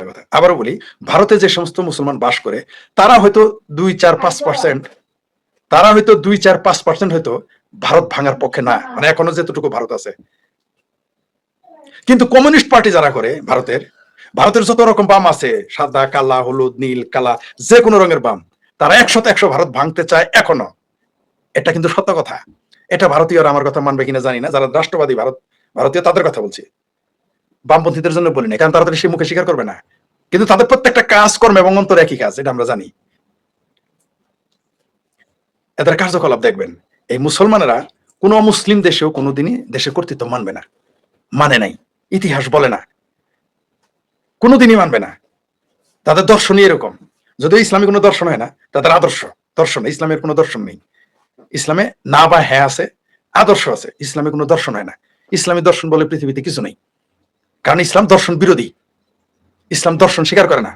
কথা। আবারও বলি, ভারতে যে সমস্ত মুসলমান বাস করে তারা হয়তো 2, 4, 5%, তারা হয়তো 2, 4, 5% হয়তো ভারত ভাঙার পক্ষে না, মানে এখনো যেতটুকু ভারত আছে। কিন্তু কমিউনিস্ট পার্টি যারা করে ভারতের যত রকম বাম আছে, সাদা, কালা, হলুদ, নীল, কালা, যে কোনো রঙের বাম, তারা 100-100 ভারত ভাঙতে চায় এখনো। এটা কিন্তু সত্য কথা। এটা ভারতীয়রা আমার কথা মানবে কিনা জানি না, যারা রাষ্ট্রবাদী ভারতীয় তাদের কথা বলছি, বামপন্থীদের জন্য বলি না, কারণ তারা সে মুখে স্বীকার করবে না। কিন্তু তাদের প্রত্যেকটা কাজ কর্ম এবং অন্তর একই কাজ, এটা আমরা জানি। এদের কার্যকলাপ দেখবেন, এই মুসলমানেরা কোনো মুসলিম দেশেও কোনোদিনই দেশের কর্তৃত্ব মানবে না, মানে নাই, ইতিহাস বলে না, কোনোদিনই মানবে না। তাদের দর্শনই এরকম। যদিও ইসলামী কোনো দর্শন হয় না, তাদের আদর্শ দর্শন, ইসলামের কোনো দর্শন নেই। ইসলামে না বা হ্যাঁ আছে, আদর্শ আছে, ইসলামে কোনো দর্শন হয় না। ইসলামী দর্শন বলে পৃথিবীতে কিছু নেই, কারণ ইসলাম দর্শন বিরোধী, ইসলাম দর্শন স্বীকার করে না।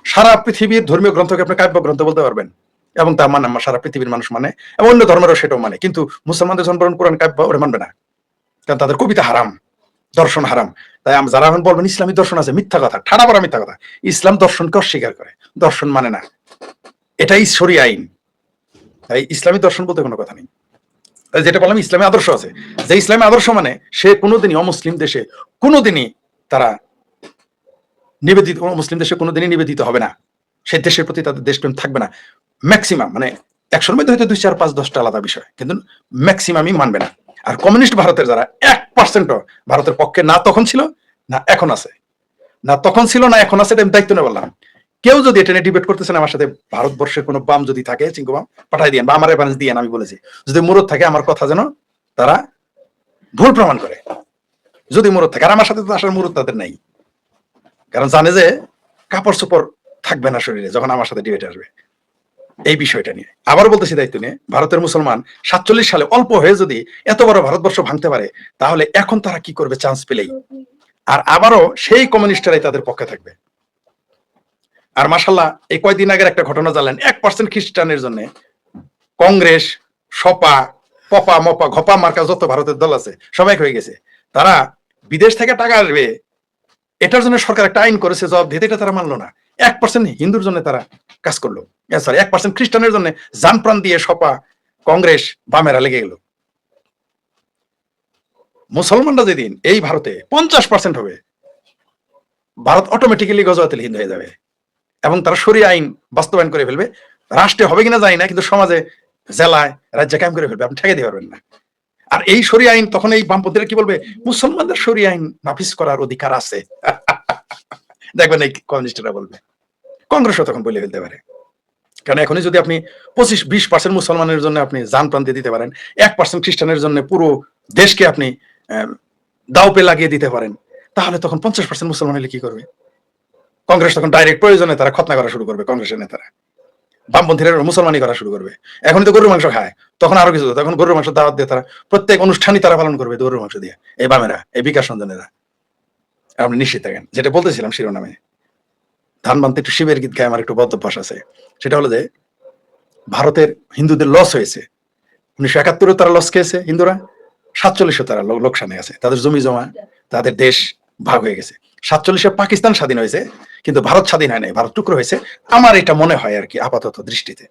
সারা পৃথিবীর ধর্মীয় গ্রন্থকে আপনি কাব্য গ্রন্থ বলতে পারবেন, এবং তা মানে সারা পৃথিবীর মানুষ মানে, এবং অন্য ধর্মেরও সেটাও মানে। কিন্তু মুসলমানদের জন্মগ্রহণ কোরআন কাব্য ওরা মানবে না, কারণ তাদের কবিতা হারাম, দর্শন হারাম। তাই যারা এখন বলবেন ইসলামী দর্শন আছে, মিথ্যা কথা, ঠাড়া পড়া মিথ্যা কথা। ইসলাম দর্শনকে অস্বীকার করে, দর্শন মানে না, এটাই শরীয়ত আইন। তাই ইসলামী দর্শন বলতে কোনো কথা নেই। যেটা বললাম, ইসলামী আদর্শ আছে, যে ইসলামী আদর্শ মানে সে কোনোদিনই অমুসলিম দেশে কোনোদিনই তারা নিবেদিত, মুসলিম দেশে কোনোদিনই নিবেদিত হবে না, সেই দেশের প্রতি তাদের দেশপ্রেম থাকবে না। ম্যাক্সিমাম, মানে 100-র মধ্যে হয়তো 2, 4, 5, 10টা আলাদা বিষয়, কিন্তু ম্যাক্সিমামই মানবে না। আর কমিউনিস্ট ভারতের যারা 1%ও ভারতের পক্ষে না তখন ছিল, না এখন আছে, না তখন ছিল, না এখন আছে, এটা আমি দায়িত্ব নিয়ে বললাম। কেউ যদি এটা নিয়ে ডিবেট করতেছেন আমার সাথে, ভারতবর্ষের কোনো বাম যদি থাকে, চিঙ্কু বাম পাঠাই দিয়েন, বা আমার রেফারেন্স দিয়েন, আমি বলেছি যদি মুরত থাকে আমার কথা যেন তারা ভুল প্রমাণ করে, যদি মুরত থাকে। আর আমার সাথে তো আসার মুরত তাদের নাই, কারণ জানে যে কাপড় চোপড় থাকবে না শরীরে যখন আমার সাথে ডিবেটে আসবে এই বিষয়টা নিয়ে। আবার বলতেছি দায়িত্ব নিয়ে, ভারতের মুসলমান 47 সালে অল্প হয়ে যদি এত বড় ভারতবর্ষ ভাঙতে পারে, তাহলে এখন তারা কি করবে চান্স পেলেই? আর আবারও সেই কমিউনিস্টরাই তাদের পক্ষে থাকবে। আর মাশাল্লাহ, এই কয়দিন আগের একটা ঘটনা জানলেন, 1% খ্রিস্টানের জন্য কংগ্রেস, সপা, পপা, মপা, ঘপা মার্কা যত ভারতের দল আছে সবাই হয়ে গেছে। তারা বিদেশ থেকে টাকা আসবে এটার জন্য সরকার একটা আইন করেছে, জবাব দিতে, এটা তারা মানলো না। 1% হিন্দুর জন্য তারা কাজ করলো, সরি 1% খ্রিস্টানের জন্য জান প্রাণ দিয়ে সপা, কংগ্রেস, বামেরা লেগে গেল। মুসলমানরা যেদিন এই ভারতে 50% হবে, ভারত অটোমেটিক্যালি গজওয়াতুল হিন্দ হয়ে যাবে, এবং তারা শরিয়া আইন বাস্তবায়ন করে ফেলবে। রাষ্ট্রে হবে কিনা জানি না, কিন্তু সমাজে, জেলায়, রাজ্যে কায়েম করে ফেলবে, আপনি ঠেকে দিতে পারবেন না। আর এই শরিয়া আইন তখন এই বামপন্থীরা কি বলবে, মুসলমানদের শরিয়া আইন নাফিজ করার অধিকার আছে। দেখবেন এই কমিউনিস্টরা বলবে, কংগ্রেসও তখন বলে ফেলতে পারে। কারণ এখনই যদি আপনি 25-20% মুসলমানের জন্য আপনি জান প্রাণ দিয়ে দিতে পারেন, 1% খ্রিস্টানের জন্য পুরো দেশকে আপনি দাওপে লাগিয়ে দিতে পারেন, তাহলে তখন 50% মুসলমান হলে কি করবে? কংগ্রেস তখন ডাইরেক্ট প্রয়োজনে তারা খতনা করা শুরু করবে, কংগ্রেসের নেতারা বামপন্থীরা মুসলমানি করা শুরু করবে। এখন তো গরুর মাংস খায়, তখন আরো কিছু, তখন গরুর মাংস দাওয়াত দিয়ে তারা প্রত্যেক অনুষ্ঠানই তারা পালন করবে গরুর মাংস দিয়ে, এই বামেরা, এই বিকাশ রঞ্জনেরা। আপনি নিশ্চিত থাকেন। যেটা বলতেছিলাম শিরোনামে, ধান বানতে একটু শিবের গীত গায়ে আমার একটু বদ্ধভ্যাস আছে। সেটা হলো যে ভারতের হিন্দুদের লস হয়েছে, 1971 তারা লস খেয়েছে হিন্দুরা, 47 তারা লোকসানে আছে, তাদের জমি জমা, তাদের দেশ ভাগ হয়ে গেছে। 47 পাকিস্তান স্বাধীন হয়েছে, কিন্তু ভারত স্বাধীন হয় নাই, ভারত টুকরো হয়েছে। আমার এটা মনে হয় আর কি, আপাতত দৃষ্টিতে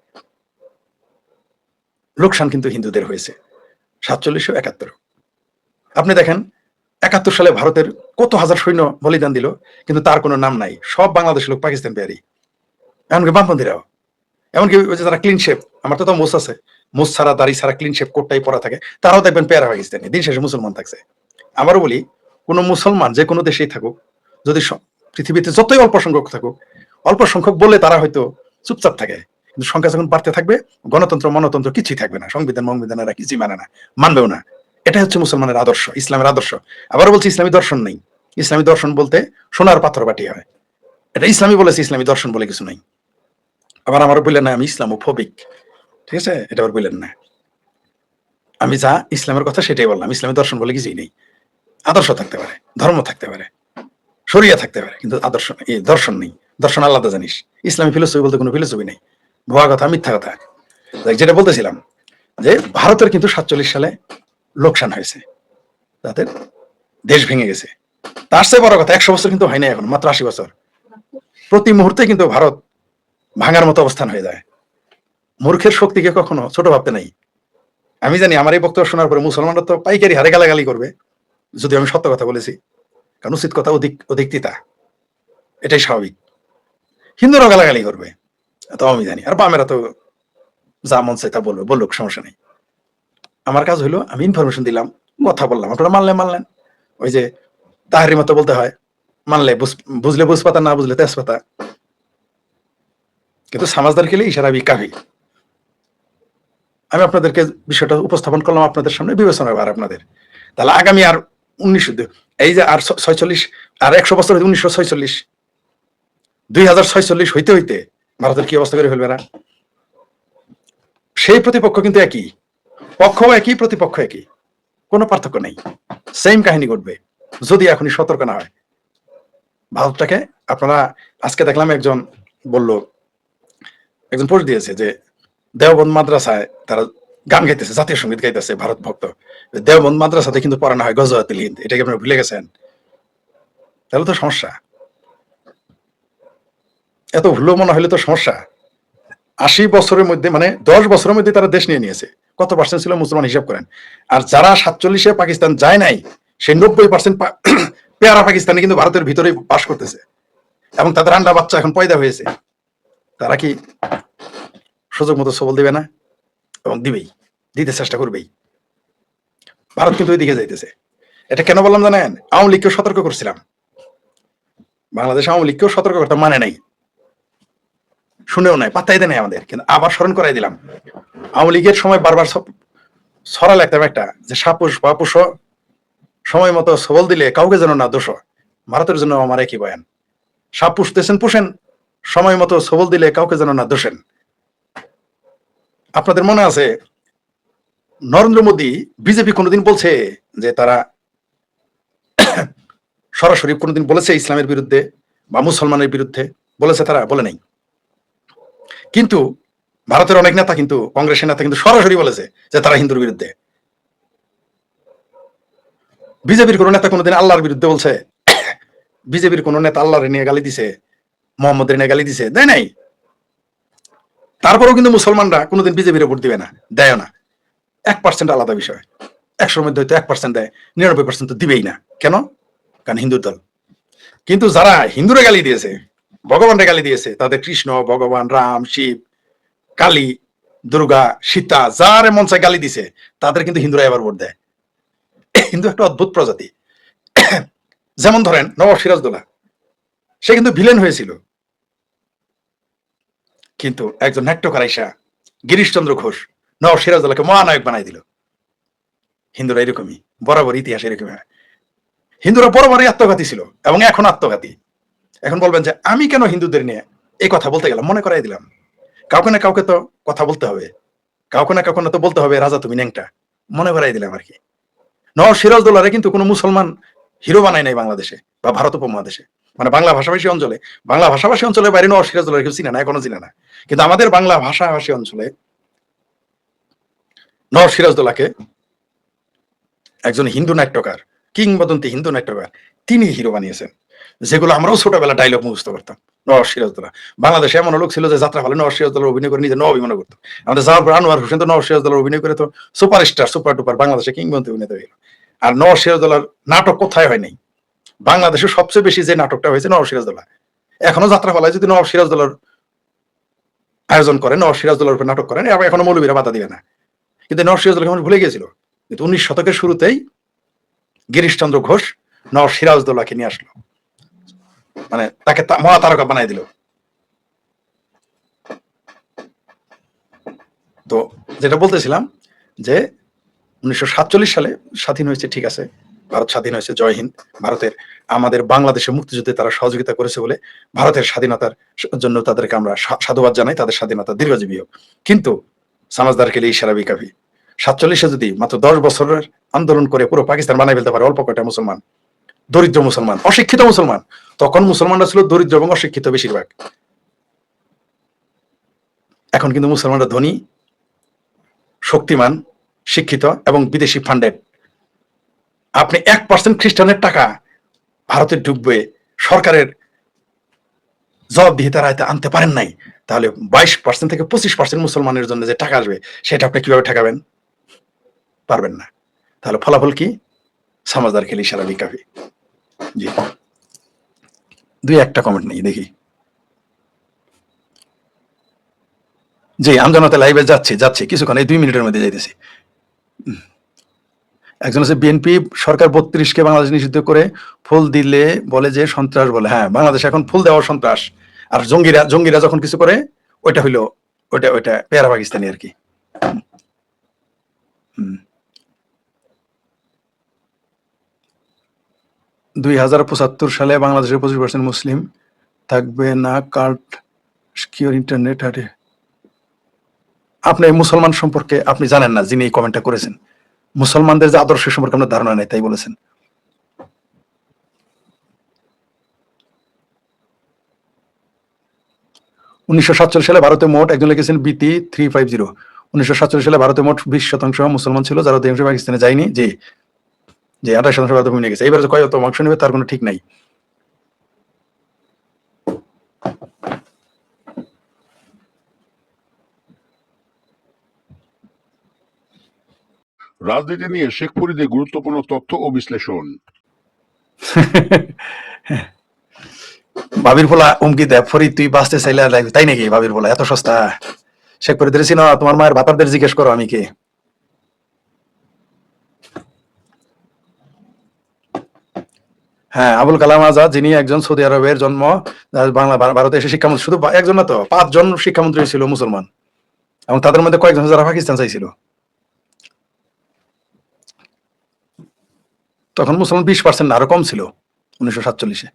লোকসান কিন্তু হিন্দুদের হয়েছে 47-71। আপনি দেখেন 71 সালে ভারতের কত হাজার সৈন্য বলিদান দিল, কিন্তু তার কোনো নাম নাই। সব বাংলাদেশের লোক পাকিস্তান পেয়ারি, এমনকি বামপন্থীরাও। এমনকি ওই যে যারা ক্লিন শেপ, আমার তো মোস আছে, মোস ছাড়া, দাড়ি ছাড়া ক্লিন শেপ কোটটাই পরা থাকে, তারাও দেখবেন পেয়ারা পাকিস্তানি, দিন শেষে মুসলমান থাকছে। আমারও বলি, কোন মুসলমান যে কোনো দেশেই থাকুক, যদি পৃথিবীতে যতই অল্প সংখ্যক থাকুক, অল্প সংখ্যক বলে তারা হয়তো চুপচাপ থাকে, কিন্তু সংখ্যা যখন বাড়তে থাকবে, গণতন্ত্র মনতন্ত্র কিছুই থাকবে না, সংবিধান এরা কিছুই মানে না, মানবেও না। এটা হচ্ছে মুসলমানের আদর্শ, ইসলামের আদর্শ। আবারও বলছি, ইসলামী দর্শন নেই। ইসলামী দর্শন বলতে সোনার পাথর বাটি হয়, এটা ইসলামী বলেছে, ইসলামী দর্শন বলে কিছু নাই। আবার আমার বললেন না আমি ইসলামোফোবিক, ঠিক আছে, এটা আবার বললেন না। আমি যা ইসলামের কথা সেটাই বললাম, ইসলামী দর্শন বলে কিছুই নেই। আদর্শ থাকতে পারে, ধর্ম থাকতে পারে, শরিয়া থাকতে পারে, কিন্তু আদর্শ এই দর্শন নেই। দর্শন আলাদা জানিস, ইসলামী ফিলোসফি বলতে কোনো ফিলোসফি নেই, ভুয়া কথা, মিথ্যা কথা। যেটা বলতেছিলাম যে ভারতের কিন্তু 47 সালে লোকসান হয়েছে, তাদের দেশ ভেঙে গেছে, তার চেয়ে বড় কথা 100 বছর কিন্তু হয় না, এখন মাত্র 80 বছর। প্রতি মুহূর্তে কিন্তু ভারত ভাঙার মতো অবস্থান হয়ে যায়। মূর্খের শক্তিকে কখনো ছোট ভাবতে নাই। আমি জানি আমার এই বক্তব্য শোনার পরে মুসলমানরা তো পাইকারি হারে গালাগালি করবে, যদি আমি সত্য কথা বলেছি, কারণ উচিত কথা অধিক অধিক তিতা, এটাই স্বাভাবিক। হিন্দুরাও গালাগালি করবে, তো আমি জানি। আর বামেরা তো যা মন চাই তা বলবে, বলুক, সমস্যা নেই। আমার কাজ হলো আমি ইনফরমেশন দিলাম, কথা বললাম, আপনারা মানলেন। ওই যে তাহারি মতো বলতে হয়, মানলে বুঝলে বুঝপাতা, না বুঝলে তেজপাতা। কিন্তু সামাজদার খেলে ইশারা কাফি। আমি আপনাদেরকে বিষয়টা উপস্থাপন করলাম আপনাদের সামনে, বিবেচনার ভার আপনাদের। তাহলে আগামী আর 1900, এই যে আর 46 আর 100 বছর, 1946, 2046 হইতে হইতে ভারতের কি অবস্থা করে ফেলবে না? সেই প্রতিপক্ষ কিন্তু একই, পক্ষ একই, প্রতিপক্ষ একই, কোনো পার্থক্য নেই, সেম কাহিনী ঘটবে যদি এখনই সতর্ক না হয়। ভারতটাকে আপনারা, আজকে দেখলাম একজন বলল, একজন পোস্ট দিয়েছে যে দেওবন্দ মাদ্রাসায় তারা গান গাইতেছে, জাতীয় সঙ্গীত গাইতেছে, ভারত ভক্ত। দেওবন্দ মাদ্রাসাতে কিন্তু পড়ানো হয় গজওয়াতুল হিন্দ, এটাকে আপনারা ভুলে গেছেন? তাহলে তো সমস্যা, এত ভুলো মনে হলে তো সমস্যা। 80 বছরের মধ্যে, মানে 10 বছরের মধ্যে তারা দেশ নিয়ে নিয়েছে। কত পার্সেন্ট ছিল মুসলমান হিসাব করেন। আর যারা 47-এ পাকিস্তান যায় নাই, সেই 90% পেয়ারা পাকিস্তানি কিন্তু ভারতের ভিতরেই বাস করতেছে, এবং তাদের আন্ডা বাচ্চা এখন পয়দা হয়েছে। তারা কি সুযোগ মতো সবল দিবে না? এবং দিবেই, দিতে চেষ্টা করবেই। ভারত কিন্তু ওই দিকে যাইতেছে। এটা কেন বললাম জানেন? আওয়ামী লীগকেও সতর্ক করছিলাম, বাংলাদেশ আওয়ামী লীগকেও সতর্ক করতে মানে নাই, শুনেও নাই, পাত্তাই দেয় নাই আমাদের। কিন্তু আবার স্মরণ করাই দিলাম, আওয়ামী লীগের সময় বারবার ছড়া লাগতাম একটা, যে সাপুষ বাপুষ সময় মতো সবল দিলে কাউকে যেন না দোষ। ভারতের জন্য আমার একই বয়ান, সাপ পুষতেছেন পুষেন, সময় মতো সবল দিলে কাউকে যেন না দোষেন। আপনাদের মনে আছে নরেন্দ্র মোদী, বিজেপি কোনোদিন বলছে যে তারা সরাসরি কোনোদিন বলেছে ইসলামের বিরুদ্ধে বা মুসলমানের বিরুদ্ধে? বলেছে তারা? বলে নাই। কিন্তু ভারতের অনেক নেতা, কিন্তু কংগ্রেসের নেতা কিন্তু সরাসরি বলেছে যে তারা হিন্দুর বিরুদ্ধে। বিজেপির কোন নেতা কোনোদিন আল্লাহর বিরুদ্ধে বলছে? বিজেপির কোন নেতা আল্লাহর নিয়ে গালি দিছে, মোহাম্মদের নিয়ে গালি দিছে? দেয় নাই। তারপরেও কিন্তু মুসলমানরা কোনোদিন বিজেপির ভোট দিবে না, দেয় না। 1% আলাদা বিষয়, 100-র মধ্যে হয়তো 1% দেয়, 99% তো দিবেই না। কেন? কারণ হিন্দুর দল। কিন্তু যারা হিন্দুরা গালি দিয়েছে, ভগবানরা গালি দিয়েছে, তাদের কৃষ্ণ, ভগবান, রাম, শিব, কালী, দুর্গা, সীতা, যার মন চায় গালি দিছে, তাদের কিন্তু হিন্দুরা এবার ভোট দেয়। হিন্দু একটা অদ্ভুত প্রজাতি। যেমন ধরেন নবাব সিরাজদৌল্লা, সে কিন্তু ভিলেন হয়েছিল, কিন্তু একজন নাট্যকার আইসা গিরিশচন্দ্র ঘোষ নবাব সিরাজদৌল্লাকে মহানায়ক বানাই দিল। হিন্দুরা এরকমই, বরাবর ইতিহাস এরকমই হয়। হিন্দুরা বরাবরই আত্মঘাতী ছিল এবং এখন আত্মঘাতী। এখন বলবেন যে আমি কেন হিন্দুদের নিয়ে এই কথা বলতে গেলাম? মনে করাই দিলাম, কাউকে না কাউকে তো কথা বলতে হবে, কাউকে না কাউকে না তো বলতে হবে রাজা তুমি ন্যাংটা। মনে করাই দিলাম আর কি। নওয়াব সিরাজদৌল্লারে কিন্তু কোনো মুসলমান হিরো বানায় নাই বাংলাদেশে বা ভারত উপমহাদেশে, মানে বাংলা ভাষাভাষী অঞ্চলে। বাংলা ভাষাভাষী অঞ্চলের বাইরে নওয়াব সিরাজদৌল্লার কেউ চিনে না, এখনো চিনে না। কিন্তু আমাদের বাংলা ভাষাভাষী অঞ্চলে নওয়াব সিরাজদৌল্লাকে একজন হিন্দু নাট্যকার, কিংবদন্তি হিন্দু নাট্যকার, তিনি হিরো বানিয়েছেন, যেগুলো আমরাও ছোটবেলা ডায়লগ মুখস্থ করতাম। নওয়াব সিরাজদৌল্লা, বাংলাদেশে এমন লোক ছিল যে যাত্রা হলে নওয়াব সিরাজদৌল্লার অভিনয় করে নিজে নবাবই মনে করতো। আমাদের জাফর আনোয়ার হোসেন তো নওয়াব সিরাজদৌল্লার অভিনয় করে তো সুপারস্টার, সুপার টুপার বাংলাদেশে কিংবদন্তি অভিনেতা হইল। আর নওয়াব সিরাজদৌল্লার নাটক কোথায় হয় নাই? বাংলাদেশে সবচেয়ে বেশি যে নাটকটা হয়েছে নওয়াব সিরাজদৌল্লা। এখনো যাত্রা হলায় যদি নওয়াব সিরাজদৌল্লার আয়োজন করেন, নওয়াব সিরাজদৌল্লার উপর নাটক করেন, এখনো মৌলবীরা বাধা দিবে না। কিন্তু নওয়াব সিরাজদৌল্লাকে মানুষ ভুলে গিয়েছিল। কিন্তু 19 শতকের শুরুতেই গিরিশচন্দ্র ঘোষ নওয়াব সিরাজদৌল্লাকে নিয়ে আসলো, মানে তাকে মহাতারকা বানাই দিল। তো যেটা বলতেছিলাম যে 1947 সালে স্বাধীন হয়েছে, ঠিক আছে, ভারত স্বাধীন হয়েছে, জয় হিন্দ। ভারতের, আমাদের বাংলাদেশের মুক্তিযুদ্ধে তারা সহযোগিতা করেছে বলে ভারতের স্বাধীনতার জন্য তাদেরকে আমরা সাধুবাদ জানাই, তাদের স্বাধীনতা দীর্ঘজীবী হোক। কিন্তু সামাজদার খেলে ইশারা বিকাবি, 47-এ যদি মাত্র 10 বছরের আন্দোলন করে পুরো পাকিস্তান বানাই ফেলতে পারে অল্প কয়টা মুসলমান, দরিদ্র মুসলমান, অশিক্ষিত মুসলমান। তখন মুসলমানরা ছিল দরিদ্র এবং অশিক্ষিত বেশিরভাগ। এখন কিন্তু মুসলমানরা ধনী, শক্তিমান, শিক্ষিত এবং বিদেশি ফান্ডেড। আপনি 1% খ্রিস্টানের টাকা ভারতে ঢুকবে, সরকারের জবাবদিহি তারা আনতে পারেন নাই, তাহলে 22% থেকে 25% মুসলমানের জন্য যে টাকা আসবে সেটা আপনি কিভাবে ঠেকাবেন? পারবেন না। তাহলে ফলাফল কি? সমাজদার খেলি সারা কাফি। জি, দুই একটা কমেন্ট নেই দেখি। জি, আমজনতা লাইভে যাচ্ছে কিছুক্ষণ, এই 2 মিনিটের মধ্যে যাইতেছি। একজন হচ্ছে বিএনপি সরকার 32-কে বাংলাদেশ নিষিদ্ধ করে ফুল দিলে বলে যে সন্ত্রাস বলে। হ্যাঁ, বাংলাদেশ এখন ফুল দেওয়া সন্ত্রাস, আর জঙ্গিরা যখন কিছু করে ওইটা হইলো ওইটা পেয়ারা পাকিস্তানি আর কি। 2075 সালে বাংলাদেশের 25% মুসলিম থাকবে না, কার্ড সিকিউর ইন্টারনেট। আরে আপনি মুসলমান সম্পর্কে আপনি জানেন না, যিনি এই কমেন্টটা করেছেন। মুসলমানদের যে আদর্শ সম্পর্কে আপনার ধারণা নেই, তাই বলেছেন। (1947 সালে ভারতে মোট, একজন লিখেছেন BT 350, 1947 সালে ভারতে মোট 20% মুসলমান ছিল, যার অধিকাংশ পাকিস্তানে যায়নি। যে 28% ভারতে ভূমি গেছে। এবার কয়ত অংশ নেবে তার কোনো ঠিক নাই। রাজনীতি নিয়ে শেখ ফরিদের গুরুত্বপূর্ণ তথ্য ও বিশ্লেষণ। ভাবির পোলা হুমকি দেয়, ফরিদ তুই বাঁচতে চাইলে তাই নাকি? ভাবির পোলা এত সস্তা? শেখ ফরিদের চিনো? তোমার মায়ের ভাতারদের জিজ্ঞেস করো আমি কে। হ্যাঁ, আবুল কালাম আজাদ, যিনি একজন সৌদি আরবের জন্ম, ভারতে এসে শিক্ষামন্ত্রী, শুধু একজন না তো, 5 জন শিক্ষামন্ত্রী ছিল মুসলমান, এবং তাদের মধ্যে কয়েকজন যারা পাকিস্তান চাইছিল। তখন মুসলমান 20% না, আরো কম ছিল 1947-এ।